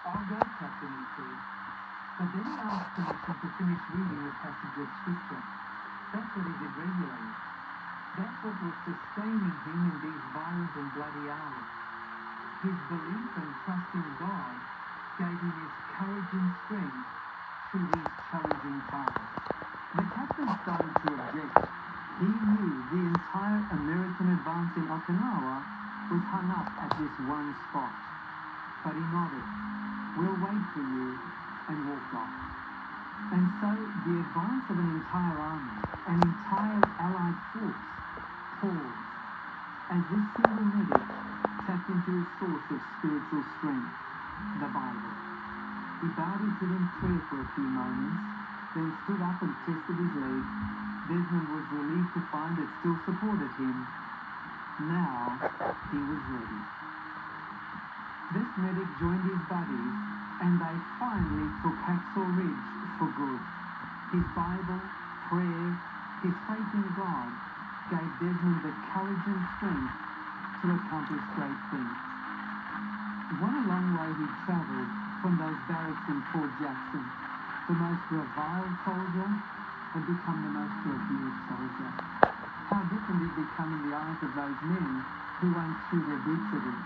I'll go, Captain, he said. But then he asked permission to finish reading a passage of scripture. That's what he did regularly. That's what was sustaining him in these violent and bloody hours. His belief and trust in God gave him his courage and strength through these challenging times. The captain started to object. He knew the entire American advance in Okinawa was hung up at this one spot. But he nodded. We'll wait for you, and walked off. And so the advance of an entire army, an entire Allied force, paused as this single medic tapped into his source of spiritual strength, the Bible. He bowed his head in prayer for a few moments, then stood up and tested his leg. Desmond was relieved to find it still supported him. Now he was ready. This medic joined his buddies, and they finally took Hacksaw Ridge for good. His Bible, prayer, his faith in God gave Desmond the courage and strength to accomplish great things. What a long way he travelled from those barracks in Fort Jackson. The most reviled soldier had become the most revered soldier. How different he'd become in the eyes of those men who once threw their boots at him.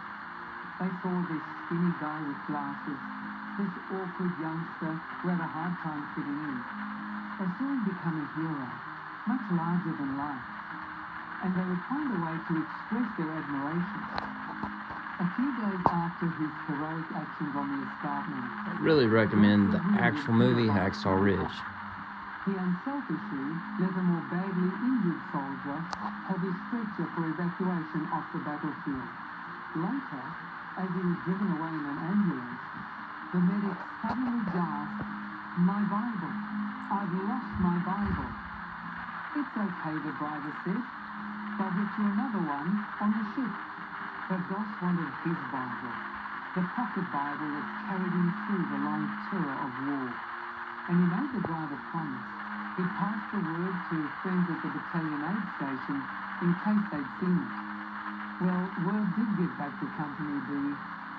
They saw this skinny guy with glasses, this awkward youngster who had a hard time fitting in. They saw him become a hero, much larger than life, and they would find a way to express their admiration. A few days after his heroic actions on the escarpment, I really recommend the actual movie Hacksaw Ridge. he unselfishly let a more badly injured soldier have his stretcher for evacuation off the battlefield. Later, as he was driven away in an ambulance, the medic suddenly gasped, "My Bible! I've lost my Bible." "It's okay," the driver said. "They'll get you another one on the ship." But Goss wanted his Bible, the pocket Bible that carried him through the long terror of war. And he made the driver promise. He passed the word to friends at the battalion aid station in case they'd seen it. Well, word did get back to Company B,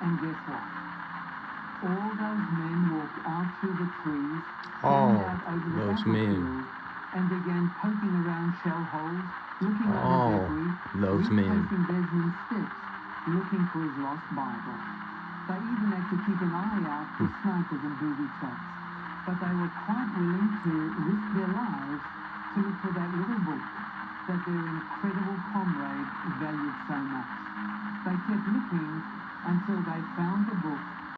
and guess what? All those men walked out through the trees, fanned out over the those battlefield, men. and began poking around shell holes, looking under debris, those men. retracing Desmond's steps, looking for his lost Bible. They even had to keep an eye out for snipers and booby traps, but they were quite willing to risk their lives to look for that little book that their incredible comrade valued so much. They kept looking until they found the book